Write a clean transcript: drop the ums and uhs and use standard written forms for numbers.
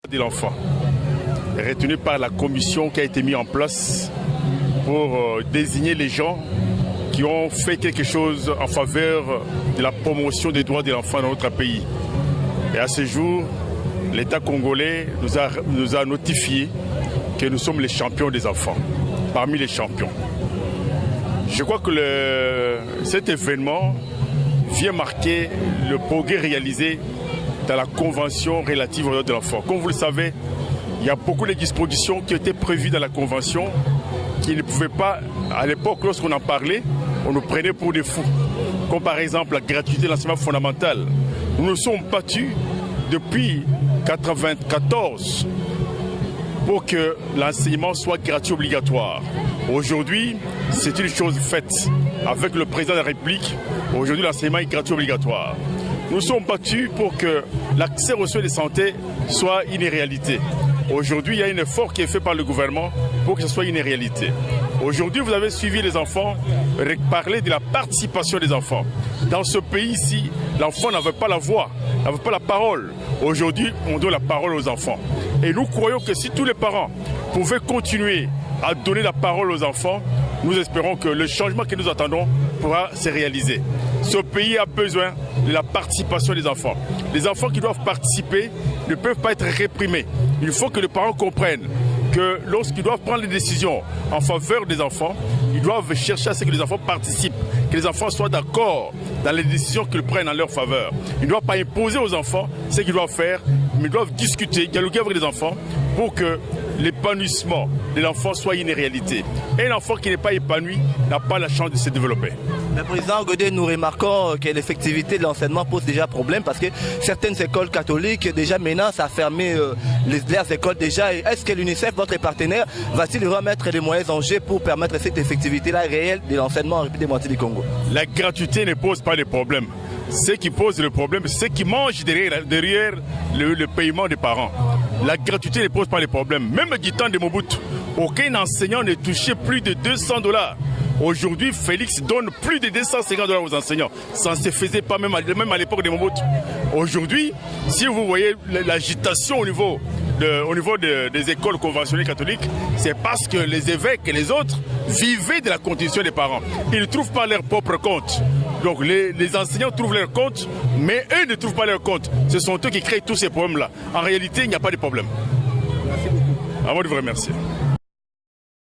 de l'enfant, retenu par la commission qui a été mise en place pour désigner les gens qui ont fait quelque chose en faveur de la promotion des droits de l'enfant dans notre pays. Et à ce jour, l'État congolais nous a notifié que nous sommes les champions des enfants, parmi les champions. Je crois que cet événement vient marquer le progrès réalisé dans la Convention relative aux droits de l'enfant. Comme vous le savez, il y a beaucoup de dispositions qui étaient prévues dans la Convention qui ne pouvaient pas, à l'époque, lorsqu'on en parlait, on nous prenait pour des fous. Comme par exemple la gratuité de l'enseignement fondamental. Nous nous sommes battus depuis 1994 pour que l'enseignement soit gratuit obligatoire. Aujourd'hui, c'est une chose faite avec le président de la République. Aujourd'hui, l'enseignement est gratuit obligatoire. Nous sommes battus pour que l'accès aux soins de santé soit une réalité. Aujourd'hui, il y a un effort qui est fait par le gouvernement pour que ce soit une réalité. Aujourd'hui, vous avez suivi les enfants parler de la participation des enfants. Dans ce pays-ci, l'enfant n'avait pas la voix, n'avait pas la parole. Aujourd'hui, on donne la parole aux enfants. Et nous croyons que si tous les parents pouvaient continuer à donner la parole aux enfants, nous espérons que le changement que nous attendons pourra se réaliser. Ce pays a besoin de la participation des enfants. Les enfants qui doivent participer ne peuvent pas être réprimés. Il faut que les parents comprennent que lorsqu'ils doivent prendre des décisions en faveur des enfants, ils doivent chercher à ce que les enfants participent, que les enfants soient d'accord dans les décisions qu'ils prennent en leur faveur. Ils ne doivent pas imposer aux enfants ce qu'ils doivent faire, mais ils doivent discuter, dialoguer avec les enfants pour que l'épanouissement de l'enfant soit une réalité. Et un enfant qui n'est pas épanoui n'a pas la chance de se développer. Mais Président Godé, nous remarquons que l'effectivité de l'enseignement pose déjà problème parce que certaines écoles catholiques déjà menacent à fermer leurs écoles déjà. Est-ce que l'UNICEF, votre partenaire, va-t-il remettre les moyens en jeu pour permettre cette effectivité-là réelle de l'enseignement en République démocratique du Congo? La gratuité ne pose pas de problème. Ce qui pose le problème, c'est ce qui mange derrière le paiement des parents. La gratuité ne pose pas de problème. Même du temps de Mobutu, aucun enseignant ne touchait plus de $200. Aujourd'hui, Félix donne plus de $250 aux enseignants. Ça ne se faisait pas même à l'époque de Mobutu. Aujourd'hui, si vous voyez l'agitation au niveau des écoles conventionnelles catholiques, c'est parce que les évêques et les autres vivaient de la contribution des parents. Ils ne trouvent pas leur propre compte. Donc les enseignants trouvent leur compte, mais eux ne trouvent pas leur compte. Ce sont eux qui créent tous ces problèmes-là. En réalité, il n'y a pas de problème. Merci beaucoup. À moi de vous remercier.